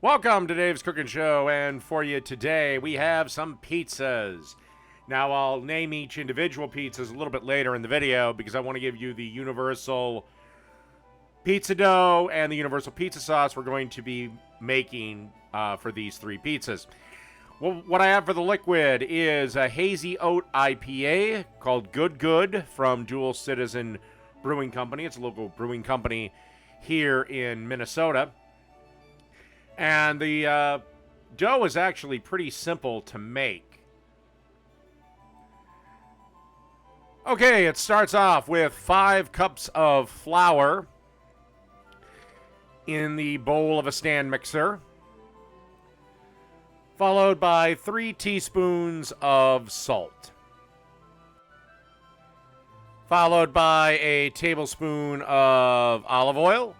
Welcome to Dave's Cooking Show, and for you today we have some pizzas. Now I'll name each individual pizzas a little bit later in the video because I want to give you the universal pizza dough and the universal pizza sauce we're going to be making for these three pizzas. Well, what I have for the liquid is a hazy oat IPA called Good Good from Dual Citizen Brewing Company. It's a local brewing company here in Minnesota. And the dough is actually pretty simple to make. Okay, it starts off with 5 cups of flour in the bowl of a stand mixer, followed by 3 teaspoons of salt, followed by a tablespoon of olive oil,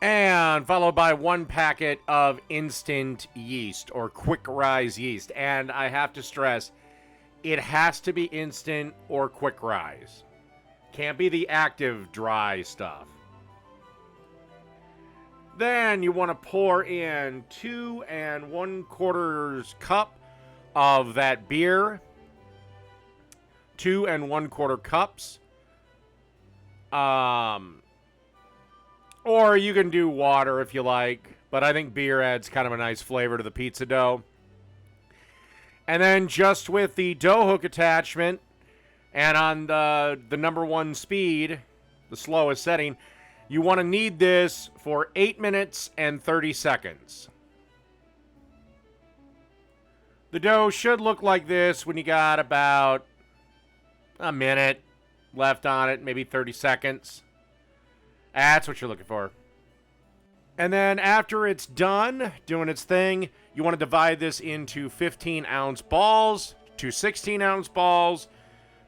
and followed by 1 packet of instant yeast or quick rise yeast. And I have to stress, it has to be instant or quick rise. Can't be the active dry stuff. Then you want to pour in 2 1/4 cup of that beer. 2 1/4 cups. Or you can do water if you like, but I think beer adds kind of a nice flavor to the pizza dough. And then just with the dough hook attachment and on the number 1 speed, the slowest setting, you want to knead this for 8 minutes and 30 seconds. The dough should look like this when you got about a minute left on it, maybe 30 seconds. That's what you're looking for. And then after it's done doing its thing, you want to divide this into 15-ounce balls to 16-ounce balls,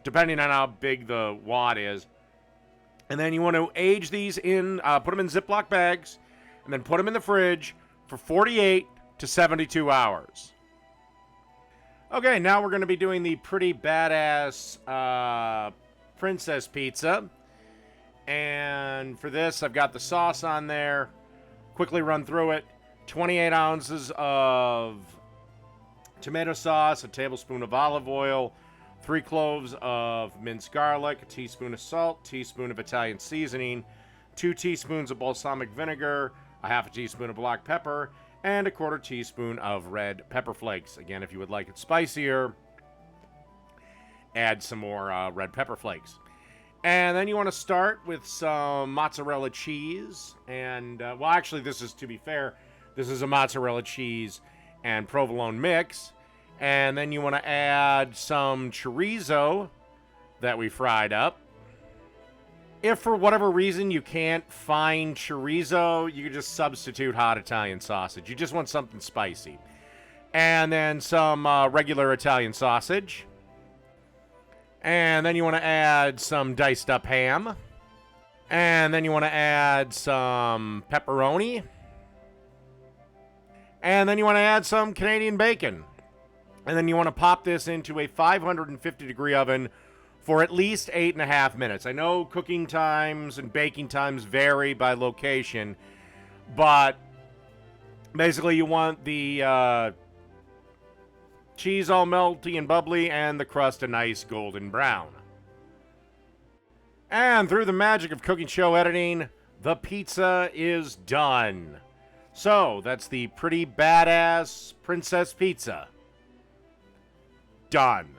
depending on how big the wad is. And then you want to age these in, put them in Ziploc bags, and then put them in the fridge for 48 to 72 hours. Okay, now we're going to be doing the pretty badass princess pizza. And for this, I've got the sauce on there. Quickly run through it. 28 ounces of tomato sauce, a tablespoon of olive oil, 3 cloves of minced garlic, a teaspoon of salt, teaspoon of Italian seasoning, 2 teaspoons of balsamic vinegar, a half a teaspoon of black pepper, and a 1/4 teaspoon of red pepper flakes. Again, if you would like it spicier, add some more red pepper flakes. And then you want to start with some mozzarella cheese. And, well, actually, this is, to be fair, this is a mozzarella cheese and provolone mix. And then you want to add some chorizo that we fried up. If for whatever reason you can't find chorizo, you can just substitute hot Italian sausage. You just want something spicy. And then some regular Italian sausage. And then you want to add some diced up ham. And then you want to add some pepperoni. And then you want to add some Canadian bacon. And then you want to pop this into a 550-degree oven for at least 8.5 minutes. I know cooking times and baking times vary by location, but basically you want the cheese all melty and bubbly, and the crust a nice golden brown. And through the magic of cooking show editing, the pizza is done. So, that's the pretty badass princess pizza. Done.